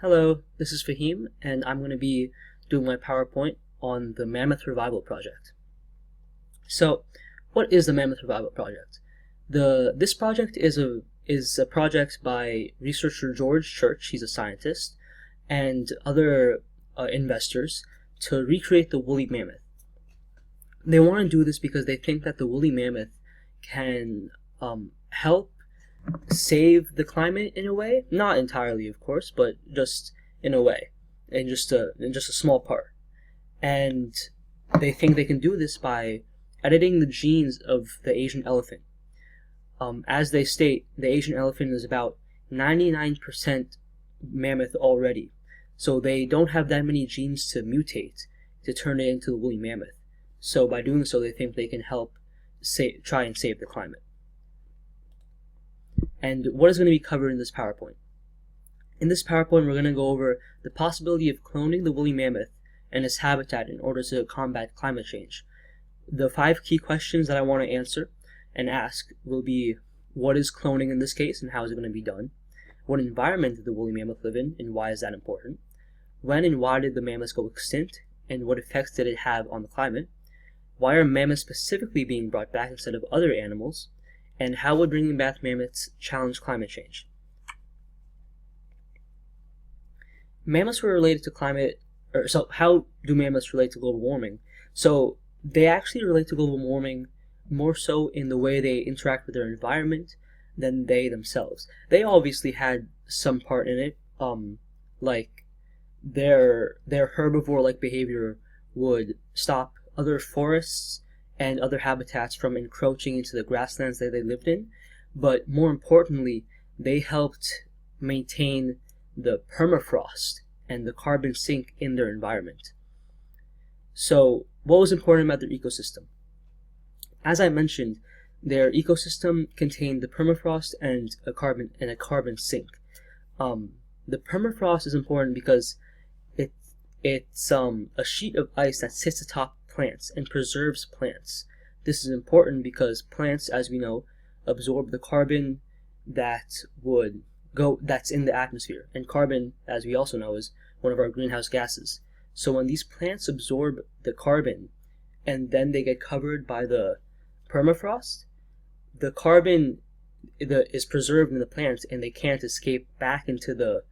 Hello, this is Fahim, and I'm going to be doing my PowerPoint on the Mammoth Revival Project. So, what is the Mammoth Revival Project? This project is a project by researcher George Church, he's a scientist, and other investors to recreate the woolly mammoth. They want to do this because they think that the woolly mammoth can help save the climate in a way, not entirely of course, but just in a way, in just a small part. And they think they can do this by editing the genes of the Asian elephant. As they state, the Asian elephant is about 99% mammoth already, so they don't have that many genes to mutate to turn it into the woolly mammoth. So by doing so, they think they can help try and save the climate. And what is going to be covered in this PowerPoint? In this PowerPoint, we're going to go over the possibility of cloning the woolly mammoth and its habitat in order to combat climate change. The 5 key questions that I want to answer and ask will be: what is cloning in this case and how is it going to be done? What environment did the woolly mammoth live in and why is that important? When and why did the mammoths go extinct and what effects did it have on the climate? Why are mammoths specifically being brought back instead of other animals? And how would bringing back mammoths challenge climate change? Mammoths were related to climate, so how do mammoths relate to global warming? So they actually relate to global warming more so in the way they interact with their environment than they themselves. They obviously had some part in it, like their herbivore-like behavior would stop other forests and other habitats from encroaching into the grasslands that they lived in, but more importantly, they helped maintain the permafrost and the carbon sink in their environment. So, what was important about their ecosystem? As I mentioned, their ecosystem contained the permafrost and a carbon sink. The permafrost is important because it's a sheet of ice that sits atop plants and preserves plants. This is important because plants, as we know, absorb the carbon that's in the atmosphere, and carbon, as we also know, is one of our greenhouse gases. So when these plants absorb the carbon and then they get covered by the permafrost, the carbon is preserved in the plants and they can't escape back into the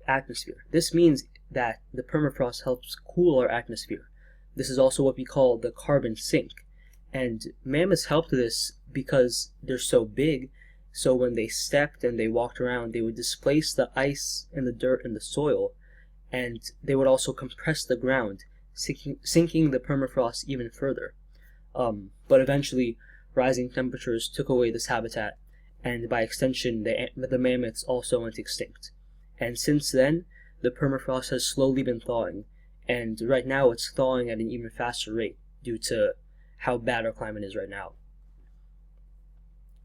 atmosphere. This means that the permafrost helps cool our atmosphere. This is also what we call the carbon sink. And mammoths helped this because they're so big, so when they stepped and they walked around, they would displace the ice and the dirt and the soil, and they would also compress the ground, sinking the permafrost even further. But eventually, rising temperatures took away this habitat, and by extension, the mammoths also went extinct. And since then, the permafrost has slowly been thawing, and right now it's thawing at an even faster rate due to how bad our climate is right now.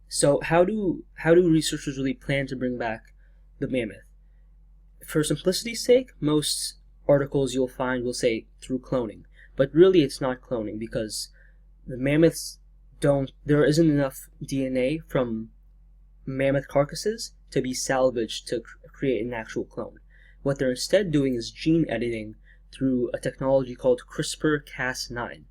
So how do researchers really plan to bring back the mammoth? For simplicity's sake, most articles you'll find will say through cloning, but really it's not cloning because the mammoths there isn't enough DNA from mammoth carcasses to be salvaged to create an actual clone. What they're instead doing is gene editing through a technology called CRISPR-Cas9.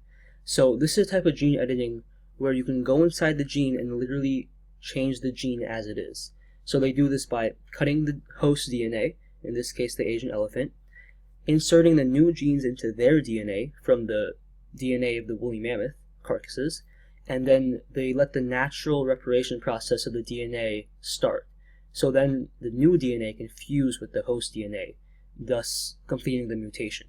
So this is a type of gene editing where you can go inside the gene and literally change the gene as it is. So they do this by cutting the host DNA, in this case the Asian elephant, inserting the new genes into their DNA from the DNA of the woolly mammoth carcasses, and then they let the natural reparation process of the DNA start. So then the new DNA can fuse with the host DNA, thus completing the mutation.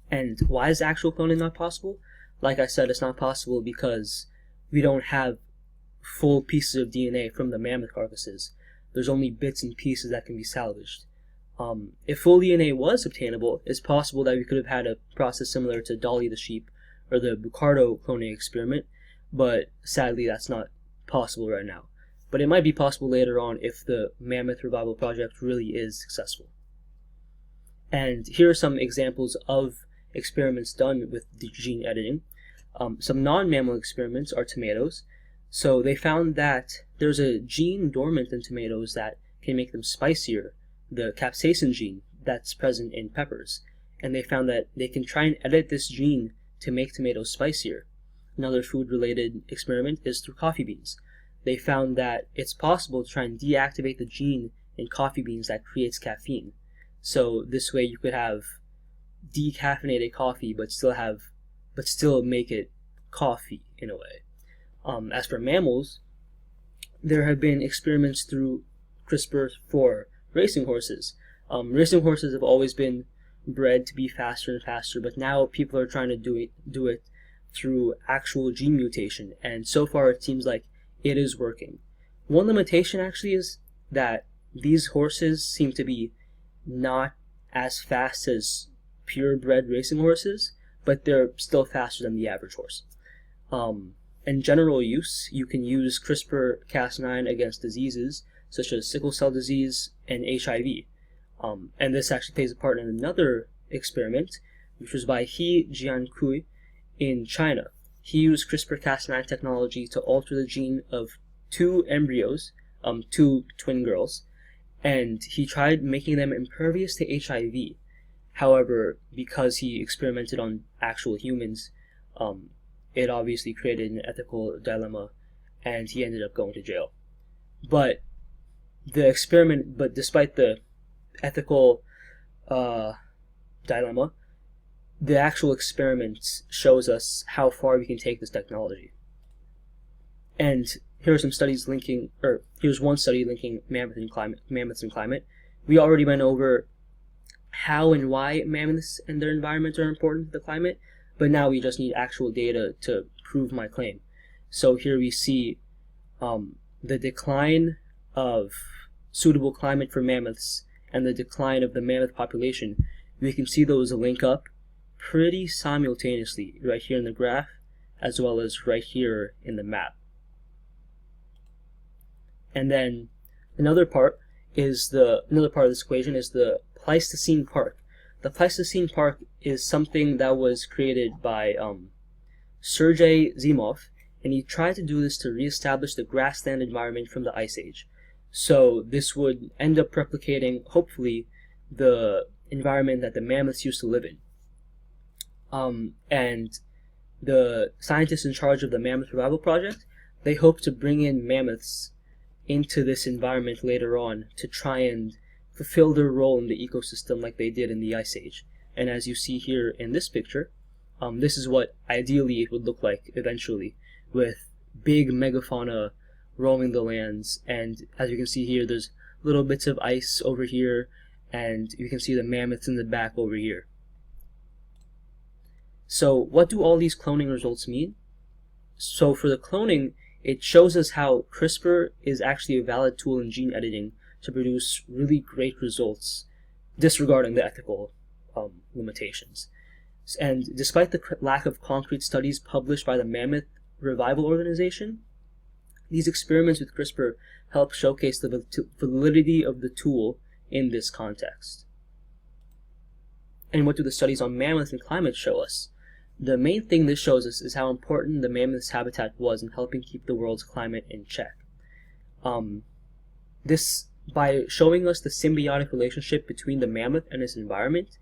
And why is actual cloning not possible? Like I said, it's not possible because we don't have full pieces of DNA from the mammoth carcasses. There's only bits and pieces that can be salvaged. If full DNA was obtainable, it's possible that we could have had a process similar to Dolly the sheep or the Bucardo cloning experiment, but sadly that's not possible right now. But it might be possible later on if the Mammoth Revival Project really is successful. And here are some examples of experiments done with the gene editing. Some non-mammal experiments are tomatoes. So they found that there's a gene dormant in tomatoes that can make them spicier the capsaicin gene that's present in peppers, and they found that they can try and edit this gene to make tomatoes spicier. Another food-related experiment is through coffee beans. They found that it's possible to try and deactivate the gene in coffee beans that creates caffeine. So this way you could have decaffeinated coffee but still make it coffee in a way. As for mammals, there have been experiments through CRISPR for racing horses. Racing horses have always been bred to be faster and faster, but now people are trying to do it through actual gene mutation, and so far it seems like it is working. One limitation actually is that these horses seem to be not as fast as purebred racing horses, but they're still faster than the average horse. In general use, you can use CRISPR-Cas9 against diseases such as sickle cell disease and HIV. And this actually plays a part in another experiment, which was by He Jiankui in China. He used CRISPR-Cas9 technology to alter the gene of two embryos, two twin girls, and he tried making them impervious to HIV. However, because he experimented on actual humans, it obviously created an ethical dilemma, and he ended up going to jail. But despite the ethical dilemma, the actual experiment shows us how far we can take this technology. And here are some studies here's one study linking mammoths and climate. We already went over how and why mammoths and their environment are important to the climate, but now we just need actual data to prove my claim. So here we see the decline of suitable climate for mammoths and the decline of the mammoth population. We can see those link up pretty simultaneously right here in the graph, as well as right here in the map. And then another part of this equation is the Pleistocene Park. The Pleistocene Park is something that was created by Sergei Zimov, and he tried to do this to reestablish the grassland environment from the Ice Age. So this would end up replicating, hopefully, the environment that the mammoths used to live in. And the scientists in charge of the Mammoth Revival Project, they hope to bring in mammoths into this environment later on to try and fulfill their role in the ecosystem like they did in the Ice Age. And as you see here in this picture, this is what ideally it would look like eventually, with big megafauna roaming the lands. And as you can see here, there's little bits of ice over here, and you can see the mammoths in the back over here. So what do all these cloning results mean? So for the cloning, it shows us how CRISPR is actually a valid tool in gene editing to produce really great results, disregarding the ethical limitations. And despite the lack of concrete studies published by the Mammoth Revival Organization, these experiments with CRISPR help showcase the validity of the tool in this context. And what do the studies on mammoths and climate show us? The main thing this shows us is how important the mammoth's habitat was in helping keep the world's climate in check. By showing us the symbiotic relationship between the mammoth and its environment,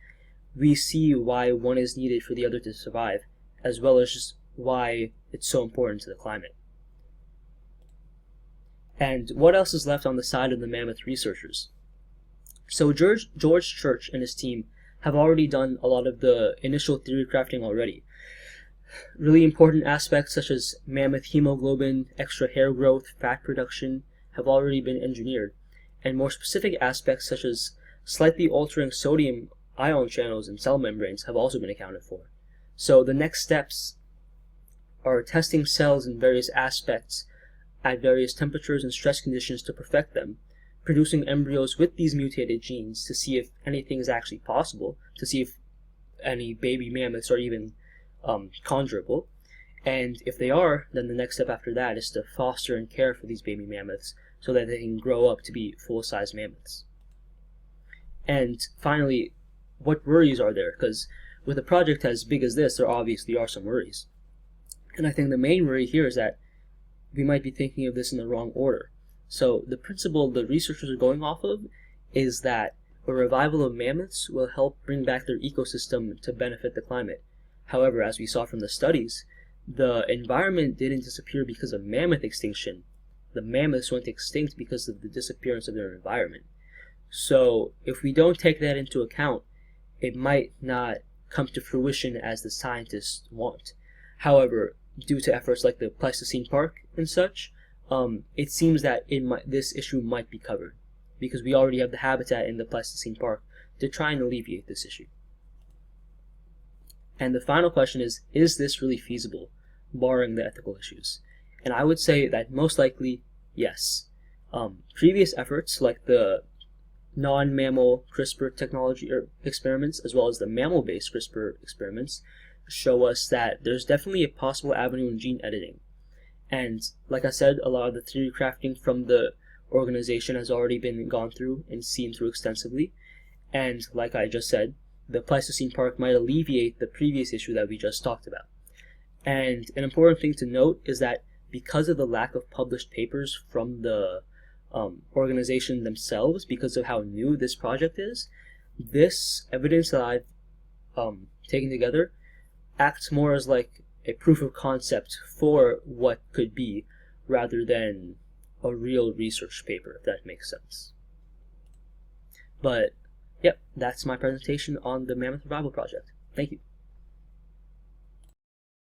we see why one is needed for the other to survive, as well as just why it's so important to the climate. And what else is left on the side of the mammoth researchers? So George Church and his team have already done a lot of the initial theory crafting already. Really important aspects such as mammoth hemoglobin, extra hair growth, fat production have already been engineered, and more specific aspects such as slightly altering sodium ion channels in cell membranes have also been accounted for. So the next steps are testing cells in various aspects at various temperatures and stress conditions to perfect them, producing embryos with these mutated genes to see if anything is actually possible, to see if any baby mammoths are even conjurable. And if they are, then the next step after that is to foster and care for these baby mammoths so that they can grow up to be full-size mammoths. And finally, what worries are there? Because with a project as big as this, there obviously are some worries. And I think the main worry here is that we might be thinking of this in the wrong order. So the principle the researchers are going off of is that a revival of mammoths will help bring back their ecosystem to benefit the climate. However, as we saw from the studies, the environment didn't disappear because of mammoth extinction. The mammoths went extinct because of the disappearance of their environment. So if we don't take that into account, it might not come to fruition as the scientists want. However, due to efforts like the Pleistocene Park and such, it seems that this issue might be covered, because we already have the habitat in the Pleistocene Park to try and alleviate this issue. And the final question is this really feasible, barring the ethical issues? And I would say that most likely, yes. Previous efforts, like the non-mammal CRISPR technology or experiments, as well as the mammal-based CRISPR experiments, show us that there's definitely a possible avenue in gene editing. And like I said, a lot of the theory crafting from the organization has already been gone through and seen through extensively. And like I just said, the Pleistocene Park might alleviate the previous issue that we just talked about. And an important thing to note is that because of the lack of published papers from the organization themselves, because of how new this project is, this evidence that I've taken together acts more as like a proof of concept for what could be, rather than a real research paper, if that makes sense. But yep, that's my presentation on the Mammoth Revival Project. Thank you.